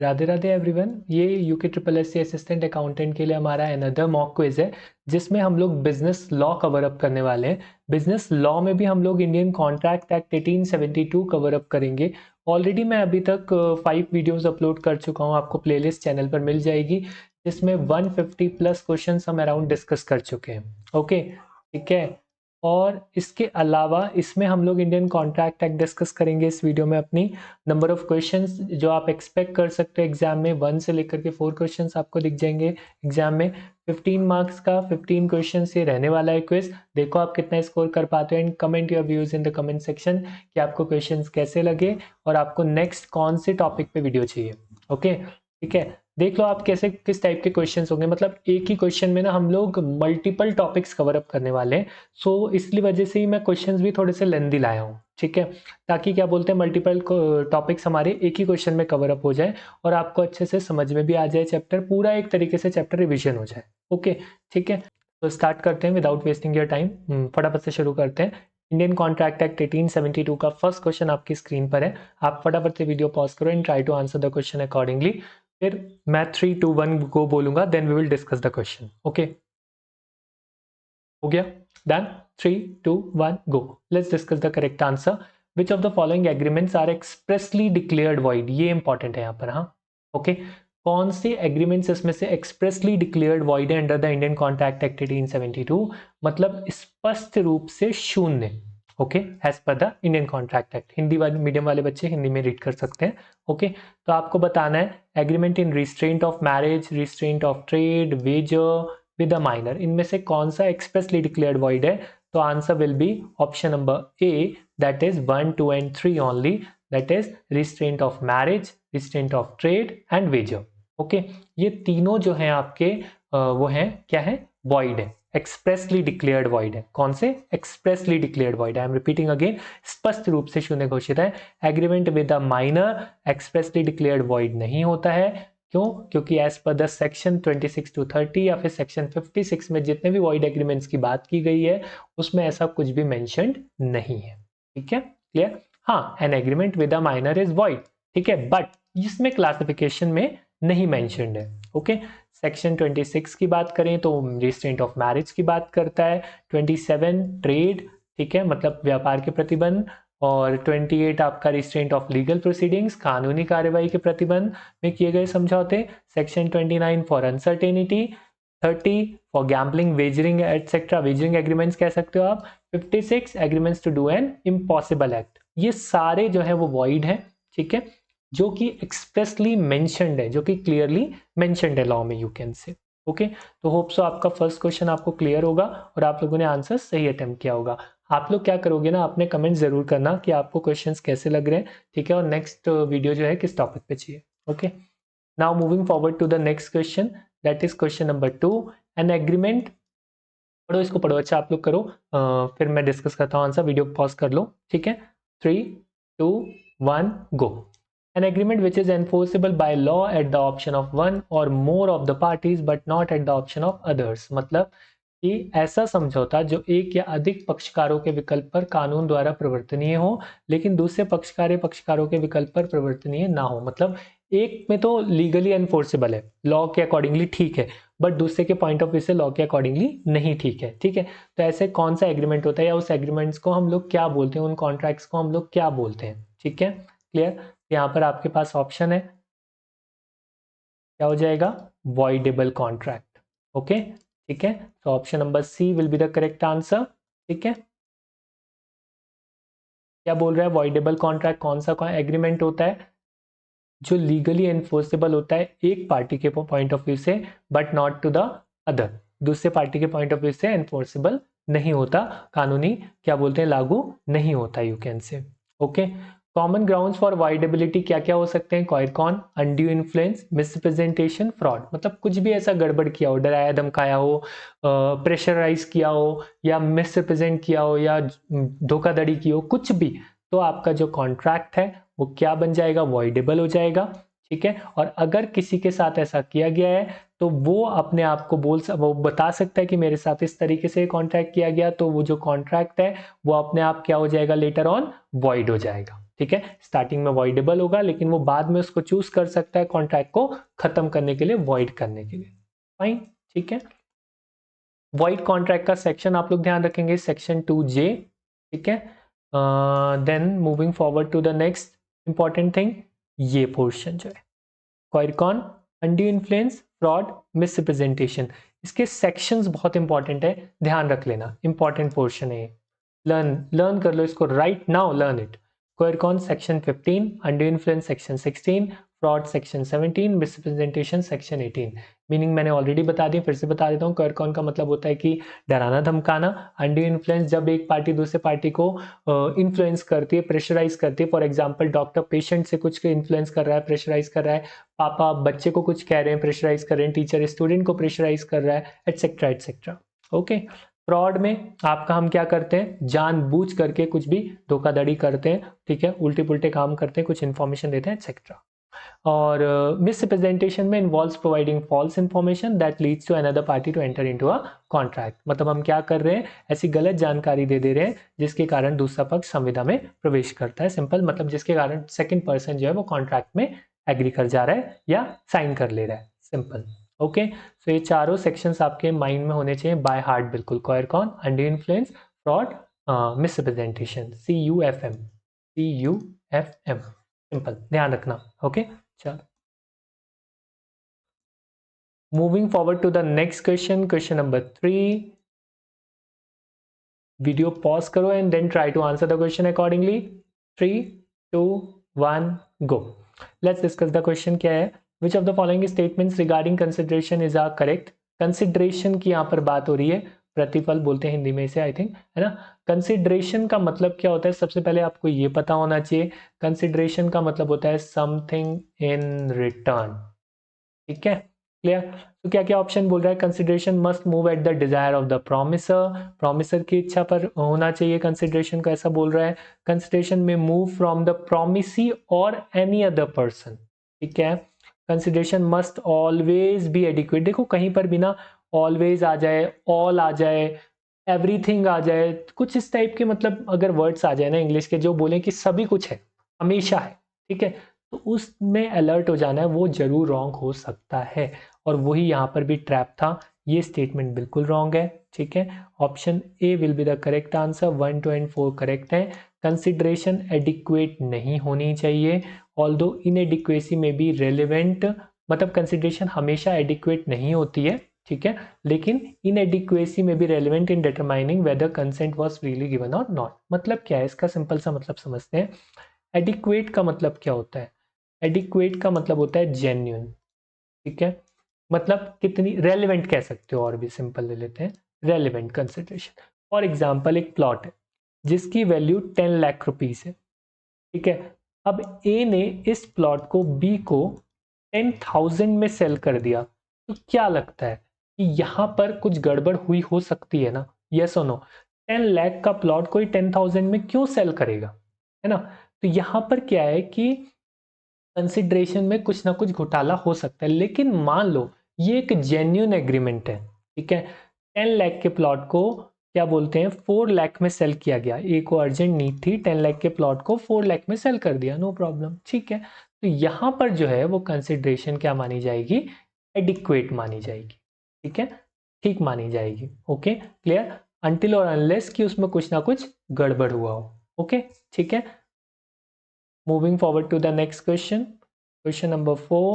Radhe Radhe everyone. ये UK triple S C assistant accountant के लिए हमारा अनदर मॉक क्विज है जिसमें हम लोग बिजनेस लॉ कवर अप करने वाले हैं। बिजनेस लॉ में भी हम लोग Indian Contract Act 1872 cover up करेंगे। ऑलरेडी मैं अभी तक 5 वीडियोस अपलोड कर चुका हूँ, आपको प्लेलिस्ट चैनल पर मिल जाएगी, जिसमें 150 प्लस क्वेश्चन हम अराउंड डिस्कस कर चुके हैं। ओके, ठीक है। और इसके अलावा इसमें हम लोग इंडियन कॉन्ट्रैक्ट एक्ट डिस्कस करेंगे इस वीडियो में। अपनी नंबर ऑफ क्वेश्चंस जो आप एक्सपेक्ट कर सकते हो एग्जाम में, 1 से लेकर के 4 क्वेश्चंस आपको दिख जाएंगे एग्जाम में। 15 मार्क्स का 15 क्वेश्चन ये रहने वाला है क्विज। देखो आप कितना स्कोर कर पाते हो and comment your views in the comment section कि आपको क्वेश्चंस कैसे लगे और आपको नेक्स्ट कौन से टॉपिक पे वीडियो चाहिए। ओके, ठीक है। देख लो आप कैसे किस टाइप के क्वेश्चंस होंगे, मतलब एक ही क्वेश्चन में ना हम लोग मल्टीपल टॉपिक्स कवर अप करने वाले हैं। सो इसलिए वजह से ही मैं क्वेश्चंस भी थोड़े से लेंदी लाया हूँ, ठीक है, ताकि क्या बोलते हैं मल्टीपल टॉपिक्स हमारे एक ही क्वेश्चन में कवर अप हो जाए और आपको अच्छे से समझ में भी आ जाए चैप्टर, पूरा एक तरीके से चैप्टर रिविजन हो जाए। ओके, ठीक है। तो स्टार्ट करते हैं विदाउट वेस्टिंग योर टाइम, फटाफट से शुरू करते हैं। इंडियन कॉन्ट्रैक्ट एक्ट 1872 का फर्स्ट क्वेश्चन आपकी स्क्रीन पर है। आप फटाफट से वीडियो पॉज करो and try to answer the question accordingly. फिर मैं 3 2 1 गो बोलूंगा, then we will discuss the question. Okay, हो गया? Done. 3 2 1 go. Let's discuss the correct answer. Which of the following agreements are expressly declared void? ये important है यहाँ पर। हाँ, ओके, कौन से एग्रीमेंट्स इसमें से एक्सप्रेसली डिक्लेयर्ड वॉइड है under the Indian Contract Act 1872? मतलब स्पष्ट रूप से शून्य। Okay, as per the Indian Contract Act. Hindi वाले मीडियम वाले बच्चे हिंदी में रीड कर सकते हैं। ओके, तो आपको बताना है agreement in restraint of marriage, restraint of trade, wager with a minor, इनमें से कौन सा एक्सप्रेसली डिक्लेयर्ड वॉइड है? तो answer will be option number A, that is 1 2 and 3 only, that is restraint of marriage, restraint of trade and wager. Okay, ये तीनों जो हैं आपके वो हैं क्या है? वॉइड है, एक्सप्रेसली डिक्लेयर्ड वॉइड है। कौन से? Expressly declared void. I am repeating again, स्पष्ट रूप से शून्य घोषित है। Agreement with a minor expressly declared void नहीं होता है। क्यों? क्योंकि as per the section 26 to 30 या फिर सेक्शन 56 में जितने भी वॉइड एग्रीमेंट्स की बात की गई है उसमें ऐसा कुछ भी मेंशन्ड नहीं है। ठीक है, क्लियर? हाँ, an agreement with a minor is void, ठीक है, बट इसमें क्लासिफिकेशन में नहीं मेंशन्ड है। ओके, सेक्शन 26 की बात करें तो रिस्ट्रेंट ऑफ मैरिज की बात करता है, 27 ट्रेड, ठीक है, मतलब व्यापार के प्रतिबंध, और 28 आपका रिस्ट्रेंट ऑफ लीगल प्रोसीडिंग्स, कानूनी कार्यवाही के प्रतिबंध में किए गए समझौते, section 29 for uncertainty, 30 for gambling, wagering etcetera, wagering agreements कह सकते हो आप, 56 agreements to do an impossible act. ये सारे जो है वो वॉइड है, ठीक है, जो कि एक्सप्रेसली मेंशन्ड है, जो कि क्लियरली मेंशन्ड है लॉ में, यू कैन से। ओके, तो होप सो आपका फर्स्ट क्वेश्चन आपको क्लियर होगा और आप लोगों ने आंसर सही अटेम्प्ट किया होगा। आप लोग क्या करोगे ना, अपने कमेंट जरूर करना कि आपको क्वेश्चंस कैसे लग रहे हैं, ठीक है, और नेक्स्ट वीडियो जो है किस टॉपिक पे चाहिए। Okay, now moving forward to the next question, that is question number 2। An agreement, पढ़ो इसको, पढ़ो, अच्छा आप लोग करो, फिर मैं डिस्कस करता हूँ आंसर। वीडियो पॉज कर लो, ठीक है। 3 2 1 गो। An agreement which is enforceable by law at the option of one or more of the parties but not at the option of others। मतलब कि ऐसा समझौता जो एक या अधिक पक्षकारों के विकल्प पर कानून द्वारा प्रवर्तनीय हो लेकिन दूसरे पक्षकारों के विकल्प पर प्रवर्तनीय ना हो। मतलब एक में तो लीगली एनफोर्सेबल है, लॉ के अकॉर्डिंगली ठीक है, बट दूसरे के पॉइंट ऑफ व्यू से लॉ के अकॉर्डिंगली नहीं ठीक है, ठीक है। तो ऐसे कौन सा एग्रीमेंट होता है या उस एग्रीमेंट्स को हम लोग क्या बोलते हैं, उन कॉन्ट्रैक्ट्स को हम लोग क्या बोलते हैं, ठीक है, क्लियर? यहाँ पर आपके पास ऑप्शन है, क्या हो जाएगा? Voidable contract. ओके, ठीक है, तो option number C will be the correct answer. ठीक है, क्या बोल रहा है? वॉइडेबल कॉन्ट्रैक्ट कौन सा एग्रीमेंट होता है? जो लीगली एनफोर्सेबल होता है एक पार्टी के पॉइंट ऑफ व्यू से but not to the other, दूसरे पार्टी के पॉइंट ऑफ व्यू से एनफोर्सेबल नहीं होता, कानूनी क्या बोलते हैं, लागू नहीं होता, you can say. Okay, common grounds for voidability क्या क्या हो सकते हैं? Con, undue influence, misrepresentation, fraud. मतलब कुछ भी ऐसा गड़बड़ किया हो, डराया धमकाया हो, प्रेशराइज किया हो, या मिसरिप्रेजेंट किया हो, या धोखाधड़ी की हो, कुछ भी, तो आपका जो कॉन्ट्रैक्ट है वो क्या बन जाएगा? वॉइडेबल हो जाएगा, ठीक है। और अगर किसी के साथ ऐसा किया गया है तो वो अपने आप को वो बता सकता है कि मेरे साथ इस तरीके से कॉन्ट्रैक्ट किया गया, तो वो जो कॉन्ट्रैक्ट है वो अपने आप क्या हो जाएगा? लेटर ऑन वॉइड हो जाएगा। ठीक है। स्टार्टिंग में वॉइडेबल होगा लेकिन वो बाद में उसको चूज कर सकता है कॉन्ट्रैक्ट को खत्म करने के लिए, वॉइड करने के लिए। फाइन, ठीक है। वॉइड कॉन्ट्रैक्ट का सेक्शन आप लोग ध्यान रखेंगे, सेक्शन 2J, ठीक है। Then moving forward to the next important thing, ये पोर्शन जो है coercion, undue influence, fraud, misrepresentation, इसके सेक्शंस बहुत इंपॉर्टेंट है, ध्यान रख लेना, इंपॉर्टेंट पोर्शन है। लर्न कर लो इसको, right now learn it. Coercion section 15, undue influence section 16, fraud section 17, misrepresentation section 18। Meaning मैंने ऑलरेडी बता दी, फिर से बता देता हूँ। क्वायरकॉन का मतलब होता है कि डराना धमकाना। अनड्यू इन्फ्लुएंस जब एक पार्टी दूसरे पार्टी को इन्फ्लुएंस करती है, प्रेशराइज करती है। फॉर एग्जाम्पल डॉक्टर पेशेंट से कुछ इन्फ्लुएंस कर रहा है, प्रेशराइज कर रहा है, पापा बच्चे को कुछ कह रहे हैं, प्रेशराइज कर रहे हैं, टीचर स्टूडेंट को प्रेशराइज कर रहा है, एटसेट्रा एटसेट्रा। ओके। फ्रॉड में आपका हम क्या करते हैं, जानबूझ करके कुछ भी धोखाधड़ी करते हैं, ठीक है, उल्टे पुल्टे काम करते हैं, कुछ इन्फॉर्मेशन देते हैं, एटसेट्रा। और मिसरिप्रेजेंटेशन में involves providing false information that leads to another party to enter into a contract. मतलब हम क्या कर रहे हैं, ऐसी गलत जानकारी दे दे रहे हैं जिसके कारण दूसरा पक्ष संविदा में प्रवेश करता है। सिंपल मतलब जिसके कारण सेकंड पर्सन जो है वो कॉन्ट्रैक्ट में एग्री कर जा रहा है या साइन कर ले रहा है। सिंपल। ओके। सो ये चारों सेक्शंस आपके माइंड में होने चाहिए बाय हार्ट बिल्कुल। Coercion, undue influence, fraud, misrepresentation, CUFM। Simple, ध्यान रखना। ओके। चलो, moving forward to the next question, question number 3। Video pause करो and then try to answer the question accordingly. 3, 2, 1 go. Let's discuss the question. क्या है, which of the following statements regarding consideration is are correct. Consideration की यहाँ पर बात हो रही है, प्रतिफल बोलते हैं हिंदी में इसे, आई थिंक, है ना। कंसिडरेशन का मतलब क्या होता है, सबसे पहले आपको ये पता होना चाहिए। कंसिडरेशन का मतलब होता है समथिंग इन रिटर्न, ठीक है, क्लियर। तो क्या क्या ऑप्शन बोल रहा है, consideration must move at the desire of the promisor, promisor की इच्छा पर होना चाहिए कंसिडरेशन को, ऐसा बोल रहा है। कंसिडरेशन में मूव फ्रॉम द प्रोमिसी और एनी अदर पर्सन, ठीक है। Consideration must always be adequate, देखो कहीं पर भी ना ऑलवेज आ जाए, ऑल आ जाए, एवरीथिंग आ जाए, कुछ इस टाइप के मतलब अगर वर्ड्स आ जाए ना इंग्लिश के जो बोले कि सभी कुछ है, हमेशा है, ठीक है, तो उसमें अलर्ट हो जाना है, वो जरूर रॉन्ग हो सकता है। और वही यहाँ पर भी ट्रैप था, ये स्टेटमेंट बिल्कुल रॉन्ग है, ठीक है। Option A will be the correct answer, 1, 2 and 4 correct है। कंसिडरेशन एडिक्वेट नहीं होनी चाहिए, ऑल्दो इनएडिक्वेसी में बी रेलिवेंट, मतलब कंसिडरेशन हमेशा एडिक्वेट नहीं होती है, ठीक है, लेकिन इनएडिक्वेसी में भी relevant in determining weather consent was freely given और नॉट। मतलब क्या है इसका, सिंपल सा मतलब समझते हैं। एडिक्वेट का मतलब क्या होता है, एडिक्वेट का मतलब होता है जेन्युइन, ठीक है, मतलब कितनी रेलिवेंट कह सकते हो, और भी सिंपल ले लेते हैं, रेलिवेंट कंसिडरेशन। फॉर एग्जाम्पल एक प्लॉट है जिसकी वैल्यू 10 लाख रुपीस है, ठीक है। अब ए ने इस प्लॉट को बी को 10,000 में सेल कर दिया, तो क्या लगता है कि यहां पर कुछ गड़बड़ हुई हो सकती है ना, यस और नो। 10 लाख का प्लॉट कोई 10,000 में क्यों सेल करेगा, है ना। तो यहां पर क्या है कि कंसिडरेशन में कुछ ना कुछ घोटाला हो सकता है, लेकिन मान लो ये एक जेन्युइन एग्रीमेंट है, ठीक है। 10 लाख के प्लॉट को क्या बोलते हैं, 4 लाख में सेल किया गया, ए को अर्जेंट नीड थी, 10 लाख के प्लॉट को 4 लाख में सेल कर दिया, नो प्रॉब्लम, ठीक है। तो यहां पर जो है वो कंसिडरेशन क्या मानी जाएगी, एडिक्वेट मानी जाएगी, ठीक है, ठीक मानी जाएगी। ओके, क्लियर, अनटिल और अनलेस कि उसमें कुछ ना कुछ गड़बड़ हुआ हो। ओके, ठीक है। Moving forward to the next question. Question number 4.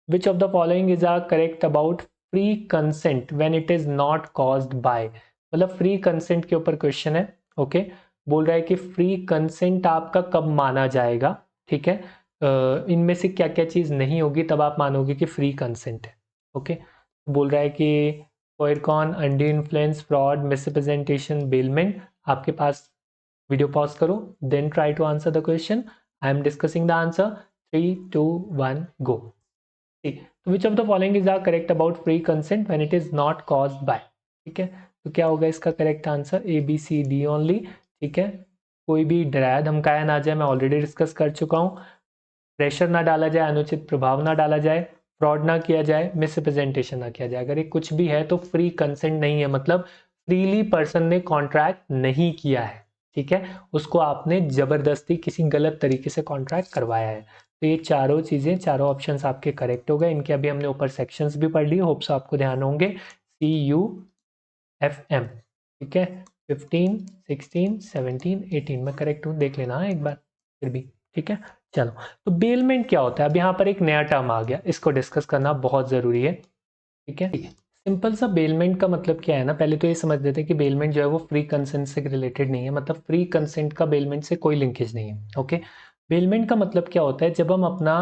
Which of the following is correct about free consent when it is not caused by? मतलब free consent के ऊपर क्वेश्चन है, ओके। बोल रहा है कि फ्री कंसेंट आपका कब माना जाएगा, ठीक है। इनमें से क्या क्या चीज नहीं होगी तब आप मानोगे कि फ्री कंसेंट है, ओके। बोल रहा है कि coercion, undue influence, fraud, misrepresentation, bailment. आपके पास वीडियो पॉज करो, then try to answer the question. I am discussing the answer. 3, 2, 1 go. ठीक, तो which of the following is are correct about free consent when it is not caused by, ठीक है। तो क्या होगा इसका करेक्ट आंसर, ABCD ओनली, ठीक है। कोई भी डराया धमकाया ना जाए, मैं ऑलरेडी डिस्कस कर चुका हूँ। प्रेशर ना डाला जाए, अनुचित प्रभाव ना डाला जाए, फ्रॉड ना किया जाए, मिसरिप्रेजेंटेशन ना किया जाए। अगर ये कुछ भी है तो फ्री कंसेंट नहीं है, मतलब फ्रीली पर्सन ने कॉन्ट्रैक्ट नहीं किया है, ठीक है, उसको आपने जबरदस्ती किसी गलत तरीके से कॉन्ट्रैक्ट करवाया है। तो ये चारों चीजें, चारों ऑप्शंस आपके करेक्ट हो गए। इनके अभी हमने ऊपर सेक्शंस भी पढ़ लिए, होप्स आपको ध्यान होंगे। CUFM, ठीक है, 15, 16, 17, 18 में करेक्ट हूँ, देख लेना एक बार फिर भी, ठीक है। चलो, तो बेलमेंट क्या होता है? अब यहाँ पर एक नया टर्म आ गया, इसको डिस्कस करना बहुत जरूरी है, ठीक है। सिंपल सा बेलमेंट का मतलब क्या है ना, पहले तो ये समझ लेते हैं कि बेलमेंट जो है वो फ्री कंसेंट से रिलेटेड नहीं है, मतलब फ्री कंसेंट का बेलमेंट से कोई लिंकेज नहीं है। ओके, बेलमेंट का मतलब क्या होता है? जब हम अपना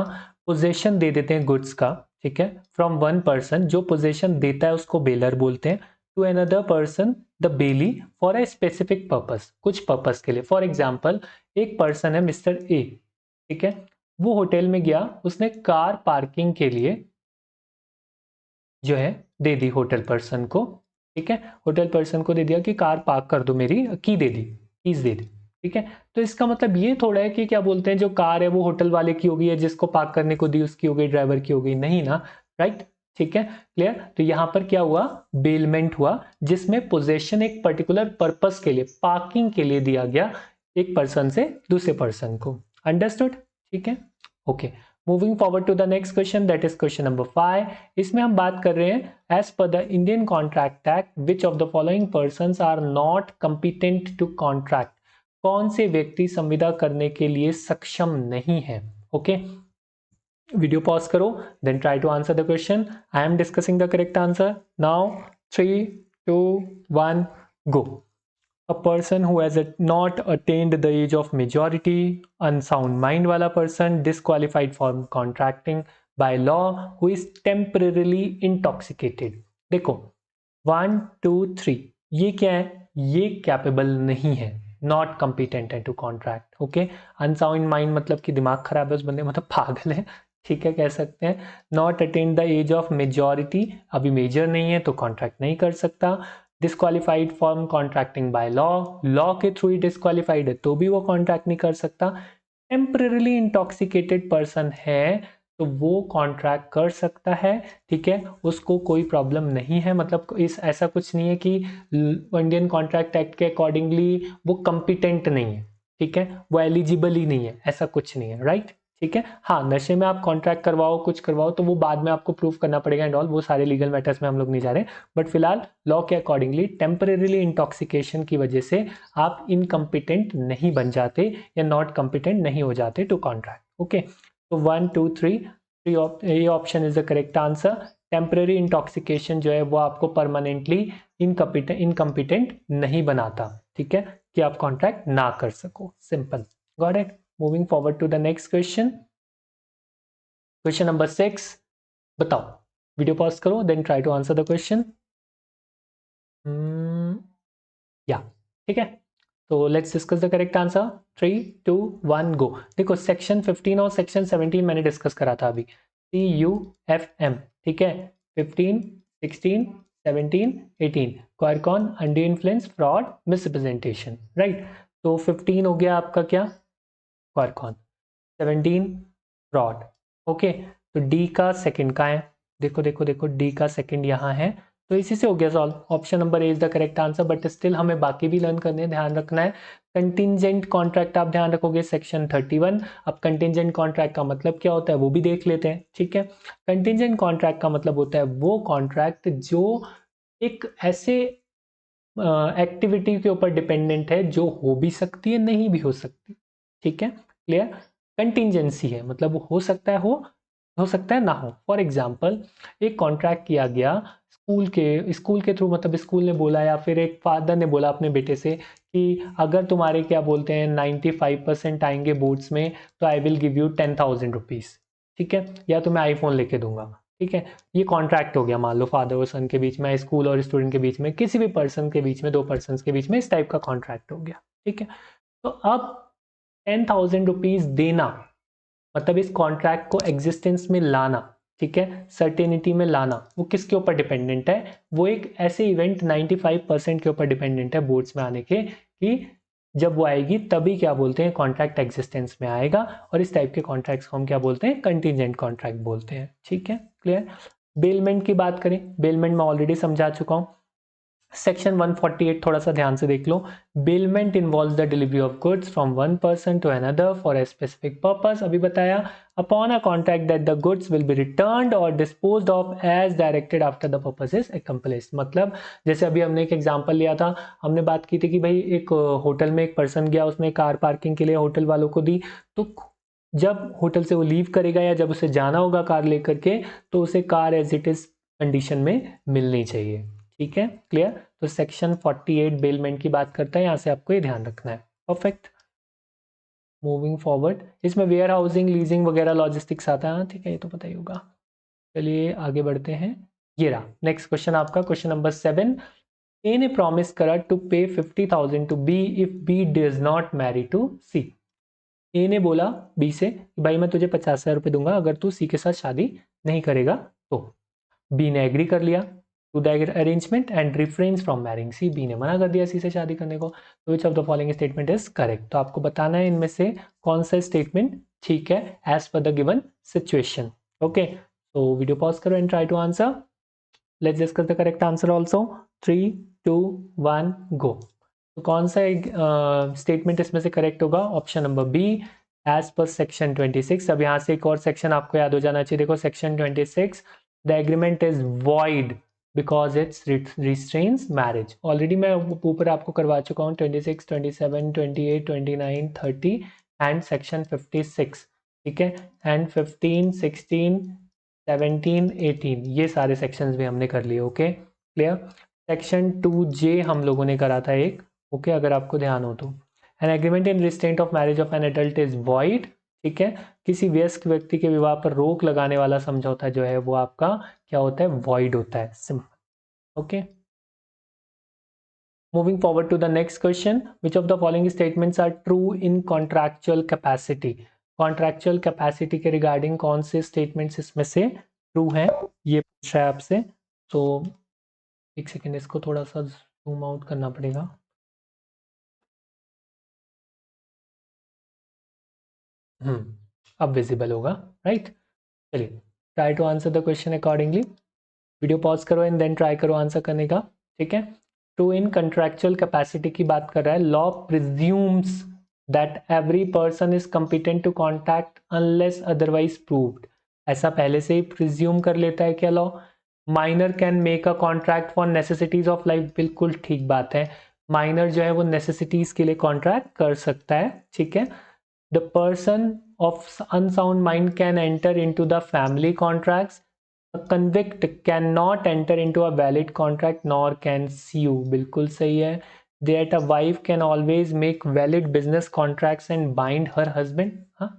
पोजेशन दे देते हैं गुड्स का, ठीक है, फ्रॉम वन पर्सन, जो पोजेशन देता है उसको बेलर बोलते हैं, to another person the bailee for a specific purpose, कुछ पर्पस के लिए। फॉर एग्जाम्पल, एक पर्सन है मिस्टर ए, ठीक है, वो होटल में गया, उसने कार पार्किंग के लिए जो है दे दी होटल पर्सन को, ठीक है, होटल पर्सन को दे दिया कि कार पार्क कर दो, मेरी की दे दी, कीज दे दी, ठीक है। तो इसका मतलब ये थोड़ा है कि क्या बोलते हैं, जो कार है वो होटल वाले की होगी, या जिसको पार्क करने को दी उसकी हो गई, ड्राइवर की हो गई, नहीं ना, राइट, ठीक है, क्लियर। तो यहां पर क्या हुआ? बेलमेंट हुआ, जिसमें पोजेशन एक पर्टिकुलर पर्पस के लिए, पार्किंग के लिए दिया गया एक पर्सन से दूसरे पर्सन को। अंडरस्टूड, ठीक है, okay. Moving forward to the next question, that is question number 5। इसमें हम बात कर रहे हैं, as per the Indian Contract Act which of the following persons are not competent to contract, कौन से व्यक्ति संविदा करने के लिए सक्षम नहीं है? ओके, वीडियो पॉज करो, then try to answer the question. I am discussing the correct answer now. 3, 2, 1, go. A person who has not attained the age of majority, unsound mind वाला person, disqualified from contracting by law, who is temporarily intoxicated। देखो 1, 2, 3, ये क्या है? ये capable नहीं है, not competent है to contract. Okay, unsound mind मतलब कि दिमाग खराब है उस बंदे, मतलब पागल है, ठीक है, कह सकते हैं। Not attend the age of majority, अभी मेजर नहीं है तो कॉन्ट्रैक्ट नहीं कर सकता। Disqualified from contracting by law, law के थ्रू ही डिस्क्वालिफाइड है तो भी वो कॉन्ट्रैक्ट नहीं कर सकता। टेम्पररीली इंटॉक्सिकेटेड पर्सन है तो वो कॉन्ट्रैक्ट कर सकता है, ठीक है, उसको कोई प्रॉब्लम नहीं है। मतलब इस ऐसा कुछ नहीं है कि इंडियन कॉन्ट्रैक्ट एक्ट के अकॉर्डिंगली वो कंपिटेंट नहीं है, ठीक है, वो एलिजिबल ही नहीं है, ऐसा कुछ नहीं है, राइट, ठीक है। हाँ, नशे में आप कॉन्ट्रैक्ट करवाओ, कुछ करवाओ तो वो बाद में आपको प्रूफ करना पड़ेगा एंड ऑल, वो सारे लीगल मैटर्स में हम लोग नहीं जा रहे, बट फिलहाल लॉ के अकॉर्डिंगली टेम्परेरीली इंटॉक्सिकेशन की वजह से आप इनकम्पिटेंट नहीं बन जाते या नॉट कम्पिटेंट नहीं हो जाते टू कॉन्ट्रैक्ट। ओके, तो 1, 2, 3, ये option is the correct answer. Temporary intoxication जो है वो आपको परमानेंटली इनकम्पिटेंट नहीं बनाता, ठीक है, कि आप कॉन्ट्रैक्ट ना कर सको, simple, got it. Moving forward to the next question, question number 6, बताओ, वीडियो पॉज करो, then try to answer the question. Yeah, ठीक है, तो let's discuss the correct answer. 3, 2, 1, go. देखो सेक्शन 15 और सेक्शन 17 मैंने डिस्कस करा था अभी, CUFM, ठीक है, 15, 16, 17, 18, कौन under influence, fraud, misrepresentation, right. तो 15 हो गया आपका क्या? कौन। 17 फ्रॉड। ओके, तो डी का सेकंड का है, देखो देखो देखो, डी का सेकंड यहाँ है, तो इसी से हो गया solve. Option number A is the correct answer, but still हमें बाकी भी लर्न करने, ध्यान रखना है। कंटिजेंट कॉन्ट्रैक्ट आप ध्यान रखोगे, सेक्शन 31। अब कंटिजेंट कॉन्ट्रैक्ट का मतलब क्या होता है वो भी देख लेते हैं, ठीक है। कंटिजेंट कॉन्ट्रैक्ट का मतलब होता है वो कॉन्ट्रैक्ट जो एक ऐसे एक्टिविटी के ऊपर डिपेंडेंट है जो हो भी सकती है, नहीं भी हो सकती, ठीक है, क्लियर। कंटिजेंसी है, मतलब वो हो सकता है, हो सकता है ना हो। फॉर एग्जाम्पल, एक कॉन्ट्रैक्ट किया गया स्कूल के थ्रू, मतलब स्कूल ने बोला या फिर एक फादर ने बोला अपने बेटे से कि अगर तुम्हारे क्या बोलते हैं 95% आएंगे बोर्ड्स में तो I will give you 10,000 rupees, ठीक है, या तो मैं आईफोन लेके दूंगा, ठीक है। ये कॉन्ट्रैक्ट हो गया, मान लो फादर और सन के बीच में, स्कूल और स्टूडेंट के बीच में, किसी भी पर्सन के बीच में, दो पर्सन के बीच में इस टाइप का कॉन्ट्रैक्ट हो गया, ठीक है। तो अब 10,000 रुपीज देना मतलब इस कॉन्ट्रैक्ट को एग्जिस्टेंस में लाना, ठीक है, सर्टेनिटी में लाना, वो किसके ऊपर डिपेंडेंट है? वो एक ऐसे इवेंट 95% के ऊपर डिपेंडेंट है बोर्ड्स में आने के, कि जब वो आएगी तभी क्या बोलते हैं कॉन्ट्रैक्ट एग्जिस्टेंस में आएगा, और इस टाइप के कॉन्ट्रैक्ट्स को हम क्या बोलते हैं? कंटीजेंट कॉन्ट्रैक्ट बोलते हैं, ठीक है, क्लियर। बेलमेंट की बात करें, बेलमेंट मैं ऑलरेडी समझा चुका हूं। सेक्शन 148 थोड़ा सा ध्यान से देख लो। Bailment involves the delivery of goods from one person to another for a specific purpose. अभी बताया, upon a contract that the goods will be returned और disposed of as directed after the purpose is accomplished. मतलब जैसे अभी हमने एक example लिया था, हमने बात की थी कि भाई एक होटल में एक पर्सन गया, उसने कार पार्किंग के लिए होटल वालों को दी, तो जब होटल से वो लीव करेगा या जब उसे जाना होगा कार लेकर के, तो उसे car as it is condition में मिलनी चाहिए। ठीक है, क्लियर। तो सेक्शन 48 बेलमेंट की बात करता है, यहाँ से आपको ये ध्यान रखना है। Perfect, moving forward. इसमें वेयर हाउसिंग, लीजिंग वगैरह लॉजिस्टिक्स आता है, ठीक है, ये तो पता ही होगा। चलिए आगे बढ़ते हैं। ये रहा नेक्स्ट क्वेश्चन आपका, क्वेश्चन नंबर 7। ए ने प्रॉमिस करा to pay 50,000 to B if B does not marry to C. A ने बोला बी से कि भाई मैं तुझे 50,000 रुपये दूंगा अगर तू सी के साथ शादी नहीं करेगा तो। बी ने एग्री कर लिया to the arrangement and refrains from marrying C. B ने मना कर दिया सी से शादी करने को। तो which of the following statement is correct. तो आपको बताना है इनमें से कौन सा स्टेटमेंट ठीक है as per the given situation. Okay, तो वीडियो पॉज करो and try to answer. Let's discuss the correct answer also. 3 2 1 go. तो कौन सा स्टेटमेंट इसमें से करेक्ट होगा? Option number B, as per section 26। अब यहाँ से एक और सेक्शन आपको याद हो जाना चाहिए। देखो section 26, the agreement is void because it's restrains marriage. Already मैं ऊपर आपको करवा चुका हूँ 26, 27, 28, 29, 30 एंड सेक्शन 56। ठीक है, एंड 15, 16, 17, 18 ये सारे सेक्शंस भी हमने कर लिए। Okay, clear. सेक्शन 2J हम लोगों ने करा था एक। ओके, अगर आपको ध्यान हो तो। An agreement in restraint of marriage of an adult is void. ठीक है, किसी वयस्क व्यक्ति के विवाह पर रोक लगाने वाला समझौता जो है वो आपका क्या होता है? वॉइड होता है। Simple. Okay, moving forward to the next question. Which of the following statements are true in contractual capacity? Contractual capacity के रिगार्डिंग कौन से स्टेटमेंट्स इसमें से ट्रू हैं, ये पूछ रहा है आपसे। तो एक सेकेंड, इसको थोड़ा सा जूम आउट करना पड़ेगा। अब विजिबल होगा, राइट। चलिए, try to answer the question accordingly. Video pause करो एंड देन ट्राई करो आंसर करने का। ठीक है, टू इन कंट्रैक्चुअल कैपेसिटी की बात कर रहा है। Law presumes that every person is competent to contract unless otherwise proved. ऐसा पहले से ही प्रिज्यूम कर लेता है क्या law? Minor can make a contract for necessities of life. बिल्कुल ठीक बात है, माइनर जो है वो नेसेसिटीज के लिए कॉन्ट्रैक्ट कर सकता है। ठीक है, the person of unsound mind can enter into the family contracts. A convict cannot enter into a valid contract nor can sue. बिल्कुल सही है। That a wife can always make valid business contracts and bind her husband. हाँ,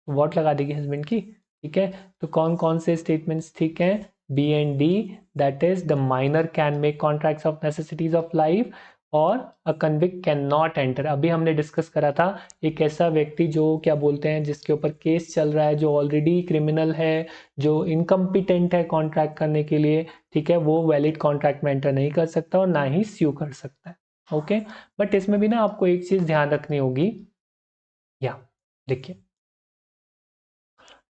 what लगा देगी husband की। ठीक है, तो कौन कौन से स्टेटमेंट्स ठीक है? B and D, that is the minor can make contracts of necessities of life और a convict can not enter. अभी हमने डिस्कस करा था एक ऐसा व्यक्ति जो क्या बोलते हैं, जिसके ऊपर केस चल रहा है, जो ऑलरेडी क्रिमिनल है, जो इनकम्पिटेंट है कॉन्ट्रैक्ट करने के लिए। ठीक है, वो वैलिड कॉन्ट्रैक्ट में एंटर नहीं कर सकता और ना ही स्यू कर सकता है। ओके, बट इसमें भी ना आपको एक चीज ध्यान रखनी होगी। या देखिए,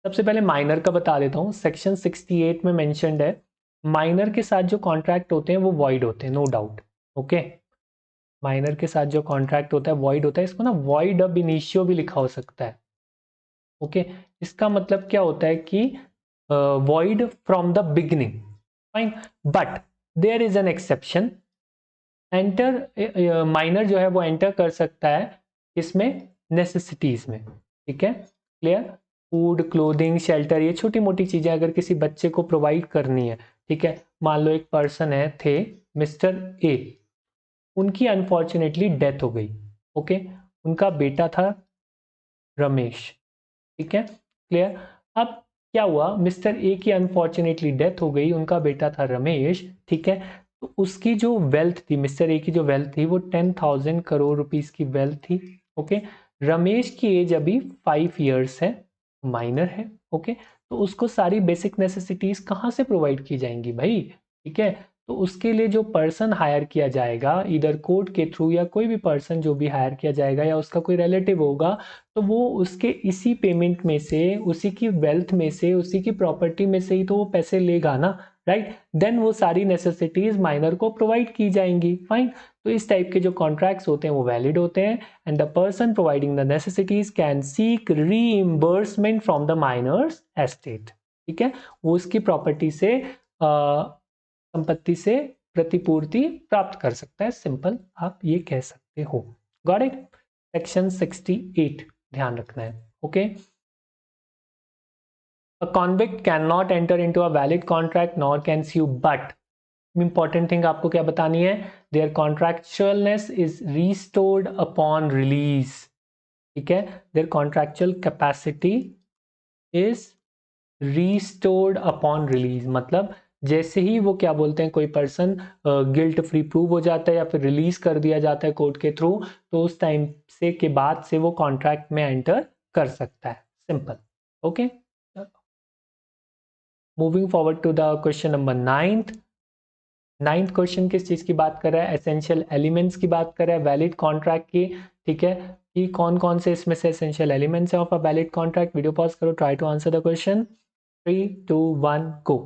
सबसे पहले माइनर का बता देता हूँ। सेक्शन 68 में मेंशन्ड है, माइनर के साथ जो कॉन्ट्रैक्ट होते हैं वो वॉइड होते हैं, नो डाउट। ओके, माइनर के साथ जो कॉन्ट्रैक्ट होता है वॉइड होता है। इसको ना वॉइड अब इनिशियो भी लिखा हो सकता है। ओके, इसका मतलब क्या होता है कि void from the beginning. Fine, but there is an exception. Enter minor जो है वो एंटर कर सकता है इसमें, नेसेसिटीज में। ठीक है, क्लियर। फूड, क्लोथिंग, शेल्टर, ये छोटी मोटी चीजें अगर किसी बच्चे को प्रोवाइड करनी है। ठीक है, मान लो एक पर्सन है, थे मिस्टर ए, उनकी अनफॉर्चुनेटली डेथ हो गई। ओके, उनका बेटा था रमेश। ठीक है, क्लियर। अब क्या हुआ, मिस्टर ए की अनफॉर्चुनेटली डेथ हो गई, उनका बेटा था रमेश। ठीक है, तो उसकी जो वेल्थ थी, मिस्टर ए की जो वेल्थ थी वो 10,000 करोड़ रुपीस की वेल्थ थी। ओके, रमेश की एज अभी 5 ईयर्स है, माइनर है। ओके, तो उसको सारी बेसिक नेसेसिटीज कहाँ से प्रोवाइड की जाएंगी भाई? ठीक है, तो उसके लिए जो पर्सन हायर किया जाएगा, इधर कोर्ट के थ्रू या कोई भी पर्सन जो भी हायर किया जाएगा या उसका कोई रिलेटिव होगा, तो वो उसके इसी पेमेंट में से, उसी की वेल्थ में से, उसी की प्रॉपर्टी में से ही तो वो पैसे लेगा ना। राइट, देन वो सारी नेसेसिटीज माइनर को प्रोवाइड की जाएंगी, फाइन। तो इस टाइप के जो कॉन्ट्रैक्ट्स होते हैं वो वैलिड होते हैं, and the person providing the necessities can seek reimbursement from the minor's estate, ठीक है, वो उसकी प्रॉपर्टी से संपत्ति से प्रतिपूर्ति प्राप्त कर सकता है, सिंपल आप ये कह सकते हो। Got it? सेक्शन 68 ध्यान रखना है, okay. A convict cannot enter into a valid contract nor can sue, but important thing आपको क्या बतानी है, their contractualness is restored upon release, ठीक है, their contractual capacity is restored upon release, मतलब जैसे ही वो क्या बोलते हैं कोई पर्सन गिल्ट फ्री प्रूव हो जाता है या फिर रिलीज कर दिया जाता है कोर्ट के थ्रू, तो उस टाइम से के बाद से वो कॉन्ट्रैक्ट में एंटर कर सकता है, simple, okay. Moving forward to the question number 9th question किस चीज की बात कर रहा है, एसेंशियल एलिमेंट्स की बात कर रहा है वैलिड कॉन्ट्रैक्ट की, ठीक है, कि कौन कौन से इसमें से एसेंशियल एलिमेंट्स है of a valid contract. Video pause करो, try to answer the question, 3 2 1 go.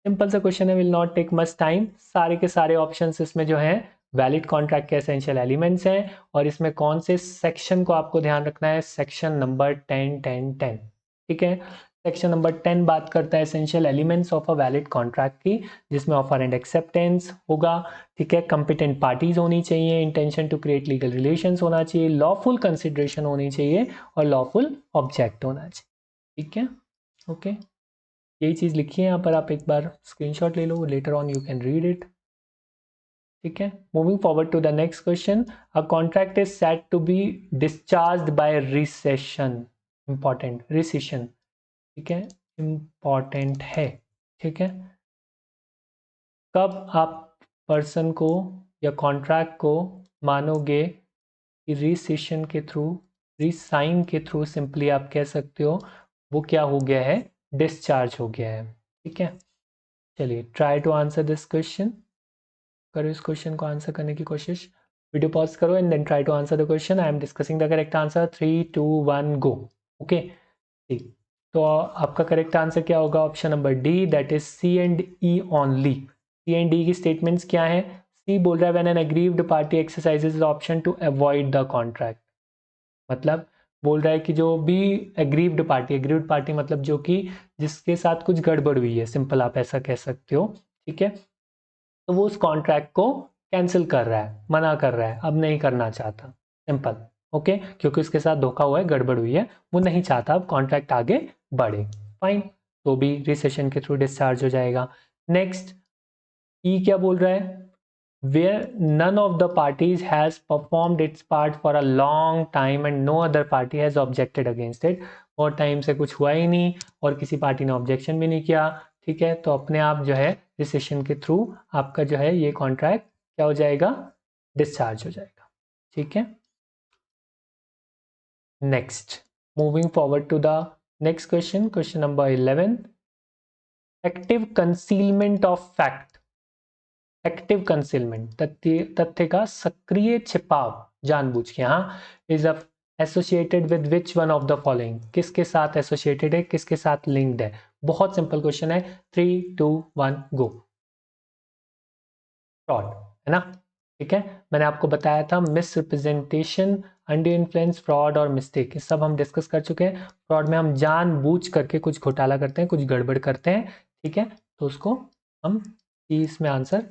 Simple सा क्वेश्चन है, will not take much time. सारे के सारे ऑप्शंस इसमें जो हैं वैलिड कॉन्ट्रैक्ट के एसेंशियल एलिमेंट्स हैं, और इसमें कौन से सेक्शन को आपको ध्यान रखना है, सेक्शन नंबर 10 ठीक है। सेक्शन नंबर 10 बात करता है essential elements of a valid contract की, जिसमें ऑफर एंड एक्सेप्टेंस होगा, ठीक है, कंपिटेंट पार्टीज होनी चाहिए, intention to create legal relations होना चाहिए, लॉफुल कंसिडरेशन होनी चाहिए, और लॉफुल ऑब्जेक्ट होना चाहिए, ठीक है, ओके। यही चीज लिखी है यहाँ पर, आप एक बार स्क्रीनशॉट ले लो, later on you can read it, ठीक है। Moving forward to the next question, a contract is said to be discharged by rescission, important, rescission, ठीक है, इंपॉर्टेंट है, ठीक है। कब आप पर्सन को या कॉन्ट्रैक्ट को मानोगे कि रिसेशन के थ्रू, रिसाइन के थ्रू सिंपली आप कह सकते हो वो क्या हो गया है, डिस्चार्ज हो गया है, ठीक है। चलिए try to answer this question, करो इस क्वेश्चन को आंसर करने की कोशिश, वीडियो पॉज करो and then try to answer the question. I am discussing the correct answer, 3 2 1 go, okay. ठीक, तो आपका करेक्ट आंसर क्या होगा, option number D, that is C and E only. C and D की statements क्या है, C बोल रहा है when an aggrieved party exercises the option to avoid the contract, मतलब बोल रहा है कि जो भी एग्रीव्ड पार्टी मतलब जो कि जिसके साथ कुछ गड़बड़ हुई है, सिंपल आप ऐसा कह सकते हो, ठीक है, तो वो उस कॉन्ट्रैक्ट को कैंसिल कर रहा है, मना कर रहा है, अब नहीं करना चाहता, सिंपल, ओके, क्योंकि उसके साथ धोखा हुआ है, गड़बड़ हुई है, वो नहीं चाहता अब कॉन्ट्रैक्ट आगे बढ़े, फाइन, तो भी रिसेशन के थ्रू डिस्चार्ज हो जाएगा। नेक्स्ट, ई क्या बोल रहा है, where none of the parties has performed its part for a long time and no other party has objected against it, और टाइम से कुछ हुआ ही नहीं और किसी पार्टी ने ऑब्जेक्शन भी नहीं किया, ठीक है, तो अपने आप जो है रिसेशन के थ्रू आपका जो है ये कॉन्ट्रैक्ट क्या हो जाएगा, डिस्चार्ज हो जाएगा, ठीक है। Next, moving forward to the next question, question number 11, active concealment of fact, active concealment, तथ्य का सक्रिय छिपाव जानबूझ के, हाँ, is associated with which one of the following, किसके साथ एसोसिएटेड है, किसके साथ लिंक्ड है, बहुत सिंपल क्वेश्चन है, 3 2 1 गो। फ्रॉड है ना, ठीक है, मैंने आपको बताया था miss representation, under influence, fraud और मिस्टेक, सब हम डिस्कस कर चुके हैं। फ्रॉड में हम जानबूझ करके कुछ घोटाला करते हैं, कुछ गड़बड़ करते हैं, ठीक है, तो उसको हम इसमें आंसर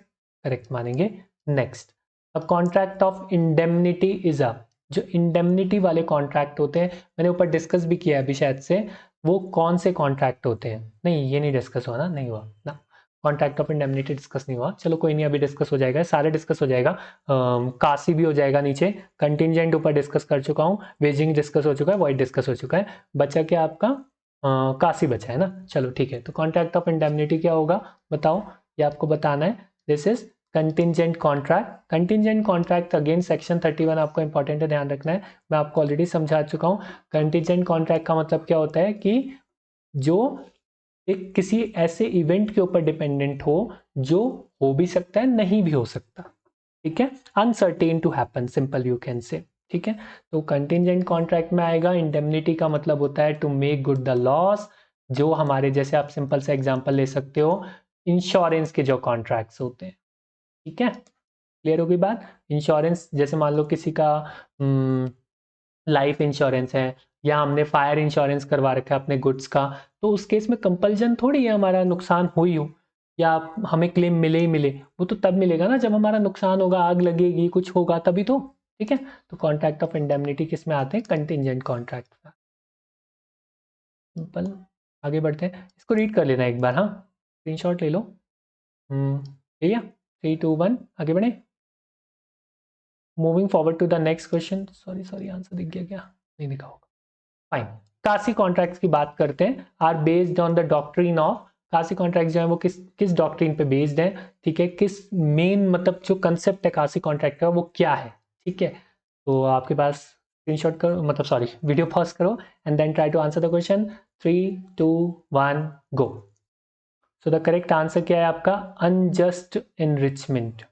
करेक्ट मानेंगे। Next, a contract of indemnity is a, जो इंडेमनिटी वाले कॉन्ट्रैक्ट होते हैं, मैंने ऊपर डिस्कस भी किया अभी शायद से, वो कौन से कॉन्ट्रैक्ट होते हैं, नहीं ये नहीं डिस्कस हुआ ना, नहीं हुआ ना, कॉन्ट्रैक्ट ऑफ इंडेमनिटी डिस्कस नहीं हुआ, चलो कोई नहीं, अभी डिस्कस हो जाएगा, सारे डिस्कस हो जाएगा, कासी भी हो जाएगा नीचे, कंटिजेंट ऊपर डिस्कस कर चुका हूँ, वेजिंग डिस्कस हो चुका है, वॉइड डिस्कस हो चुका है, बचा क्या आपका कासी बचा है ना, चलो ठीक है, तो कॉन्ट्रैक्ट ऑफ इंडेमनिटी क्या होगा बताओ, ये आपको बताना है, this is contingent contract. Contingent contract again section 31 आपको इंपॉर्टेंट है, ध्यान रखना है, मैं आपको ऑलरेडी समझा चुका हूँ। कंटिजेंट कॉन्ट्रैक्ट का मतलब क्या होता है कि जो एक किसी ऐसे इवेंट के ऊपर डिपेंडेंट हो जो हो भी सकता है, नहीं भी हो सकता, ठीक है, uncertain to happen, simple you can say, ठीक है। तो कंटिजेंट कॉन्ट्रैक्ट में आएगा, इंडेमनिटी का मतलब होता है to make good the loss, जो हमारे, जैसे आप सिंपल सा एग्जांपल ले सकते हो इंश्योरेंस के जो कॉन्ट्रैक्ट्स होते हैं, ठीक है, क्लियर होगी बात। इंश्योरेंस जैसे मान लो किसी का लाइफ इंश्योरेंस है या हमने फायर इंश्योरेंस करवा रखा है अपने गुड्स का, तो उस केस में कंपल्जन थोड़ी है हमारा नुकसान हुई हो या हमें क्लेम मिले ही मिले, वो तो तब मिलेगा ना जब हमारा नुकसान होगा, आग लगेगी, कुछ होगा तभी तो, ठीक है। तो कॉन्ट्रैक्ट ऑफ इंडेमनिटी किस में आते हैं, कंटिजेंट कॉन्ट्रैक्ट में। सिंपल, आगे बढ़ते हैं, इसको रीड कर लेना एक बार, हाँ स्क्रीनशॉट ले लो। भैया 3 2 1 आगे बढ़े। Moving forward to the next question, sorry answer दिख गया क्या, नहीं दिखा होगा, फाइन। कासी कॉन्ट्रैक्ट्स की बात करते हैं, are based on the doctrine of, quasi contract जो है वो किस किस डॉक्ट्रिन पे बेस्ड है, ठीक है, किस मेन मतलब जो कंसेप्ट है कासी कॉन्ट्रैक्ट का वो क्या है, ठीक है। तो आपके पास स्क्रीनशॉट करो, मतलब सॉरी वीडियो पॉज करो and then try to answer the question. 3 2 1 go. So the correct answer क्या है आपका, अनजस्ट एनरिचमेंट,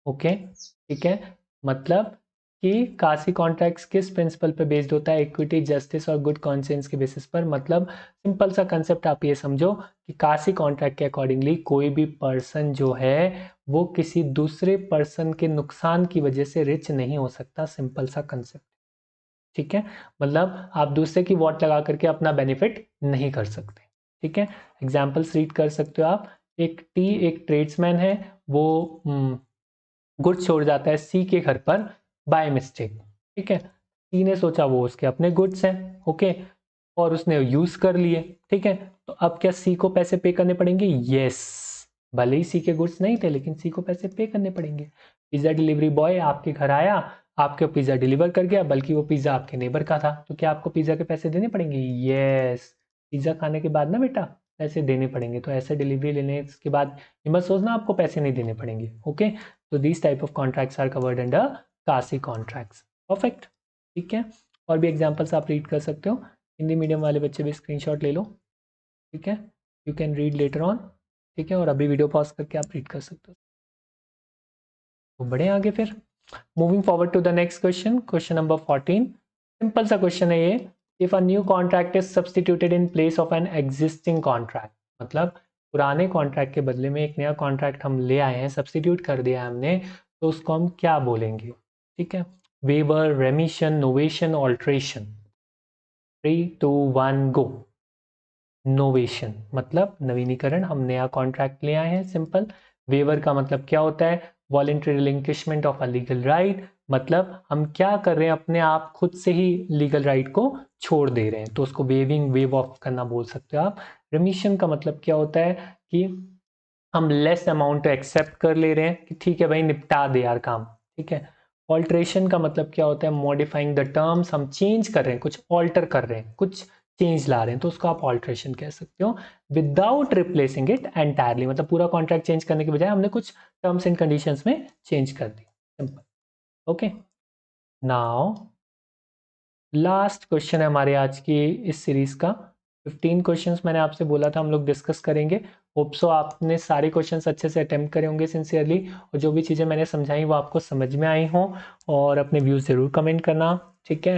ओके, ठीक है। मतलब कि कासी कॉन्ट्रैक्ट्स किस प्रिंसिपल पे बेस्ड होता है, इक्विटी, जस्टिस और गुड कॉन्शियंस के बेसिस पर। मतलब सिंपल सा कंसेप्ट आप ये समझो कि कासी कॉन्ट्रैक्ट के अकॉर्डिंगली कोई भी पर्सन जो है वो किसी दूसरे पर्सन के नुकसान की वजह से रिच नहीं हो सकता, सिंपल सा कंसेप्ट, ठीक है। मतलब आप दूसरे की वोट लगा करके अपना बेनिफिट नहीं कर सकते, ठीक है। एग्जाम्पल्स रीड कर सकते हो आप। एक ट्रेड्समैन है, वो गुड्स छोड़ जाता है सी के घर पर बाय मिस्टेक, ठीक है। सी ने सोचा वो उसके अपने गुड्स हैं, ओके, और उसने यूज कर लिए, ठीक है। तो अब क्या सी को पैसे पे करने पड़ेंगे, यस, भले ही सी के गुड्स नहीं थे लेकिन सी को पैसे पे करने पड़ेंगे। पिज्जा डिलीवरी बॉय आपके घर आया, आपके पिज्जा डिलीवर कर गया, बल्कि वो पिज्जा आपके नेबर का था, तो क्या आपको पिज्जा के पैसे देने पड़ेंगे, यस। पिज्जा खाने के बाद ना बेटा पैसे देने पड़ेंगे, तो ऐसे डिलीवरी लेने के बाद ये मत सोचना आपको पैसे नहीं देने पड़ेंगे, ओके। तो these type of contracts are covered under quasi contracts, perfect, ठीक है। और भी एग्जांपल्स आप रीड कर सकते हो, हिंदी मीडियम वाले बच्चे भी स्क्रीनशॉट ले लो, ठीक है, you can read later on, ठीक है, और अभी वीडियो पॉज करके आप रीड कर सकते हो। तो बढ़े आगे फिर, moving forward to the next question, question number 14। Simple सा क्वेश्चन है ये, if a new contract is substituted in place of an existing contract, मतलब पुराने कॉन्ट्रैक्ट के बदले में एक नया कॉन्ट्रैक्ट हम ले आए हैं, सब्सटीट्यूट कर दिया है हमने, तो उसको हम क्या बोलेंगे, ठीक है। Waiver, remission, novation, alteration. 3 2 1 go. Novation मतलब नवीनीकरण, हम नया कॉन्ट्रैक्ट ले आए हैं, सिंपल। वेवर का मतलब क्या होता है, voluntary relinquishment of a legal right, मतलब हम क्या कर रहे हैं, अपने आप खुद से ही लीगल राइट को छोड़ दे रहे हैं, तो उसको वेविंग, वेव ऑफ करना बोल सकते हो आप। रिमिशन का मतलब क्या होता है कि हम लेस अमाउंट एक्सेप्ट कर ले रहे हैं कि ठीक है भाई निपटा दे यार काम, ठीक है। ऑल्ट्रेशन का मतलब क्या होता है, मॉडिफाइंग द टर्म्स, हम चेंज कर रहे हैं, कुछ ऑल्टर कर रहे हैं, कुछ चेंज ला रहे हैं, तो उसको आप ऑल्ट्रेशन कह सकते हो। विदाउट रिप्लेसिंग इट एंटायरली, मतलब पूरा कॉन्ट्रैक्ट चेंज करने के बजाय हमने कुछ टर्म्स एंड कंडीशंस में चेंज कर दी, simple, okay. Now last question है हमारे आज की इस सीरीज का। 15 क्वेश्चंस मैंने आपसे बोला था हम लोग डिस्कस करेंगे। होप सो आपने सारे क्वेश्चंस अच्छे से अटेम्प्ट करे होंगे सिंसियरली, और जो भी चीज़ें मैंने समझाई वो आपको समझ में आई हों, और अपने व्यूज़ ज़रूर कमेंट करना, ठीक है।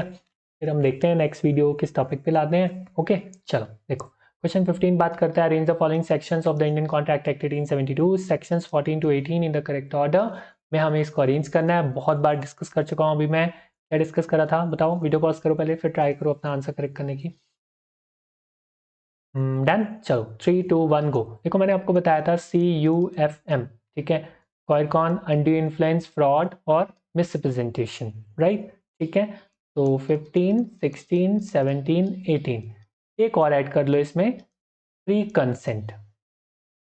फिर हम देखते हैं नेक्स्ट वीडियो किस टॉपिक पे लाते हैं, ओके। चलो देखो, क्वेश्चन 15 बात करता है, arrange the following sections of the Indian Contract Act 1872, sections 14 to 18 in the correct order में हमें इसको अरेंज करना है। बहुत बार डिस्कस कर चुका हूँ अभी मैं, क्या डिस्कस करा था बताओ, वीडियो पॉज करो पहले, फिर ट्राई करो अपना आंसर करेक्ट करने की। डन, चलो 3 2 1 गो। देखो मैंने आपको बताया था CUFM, ठीक है, कॉयरकॉन, अनड्यू इन्फ्लुएंस, फ्रॉड और मिसरिप्रेजेंटेशन, राइट, ठीक है। तो 15 16 17 18 एक और ऐड कर लो इसमें, प्री कंसेंट,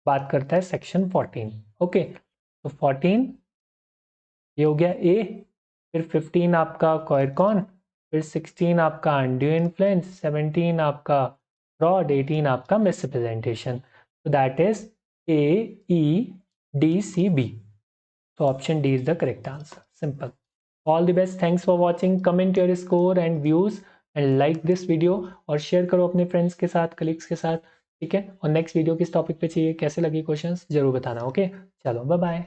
बात करता है सेक्शन 14, ओके। तो 14 ये हो गया ए, फिर 15 आपका कॉयरकॉन, फिर 16 आपका अनड्यू इन्फ्लुएंस, 17 आपका फ्रॉड, 18 आपका मिसरिप्रेजेंटेशन। तो दैट इज AEDCB। तो option D is the correct answer, simple. All the best, thanks for watching, comment your score and views and like this video, और शेयर करो अपने फ्रेंड्स के साथ, colleagues के साथ, ठीक है। और नेक्स्ट वीडियो किस टॉपिक पे चाहिए, कैसे लगी क्वेश्चंस जरूर बताना, ओके। चलो बाय बाय।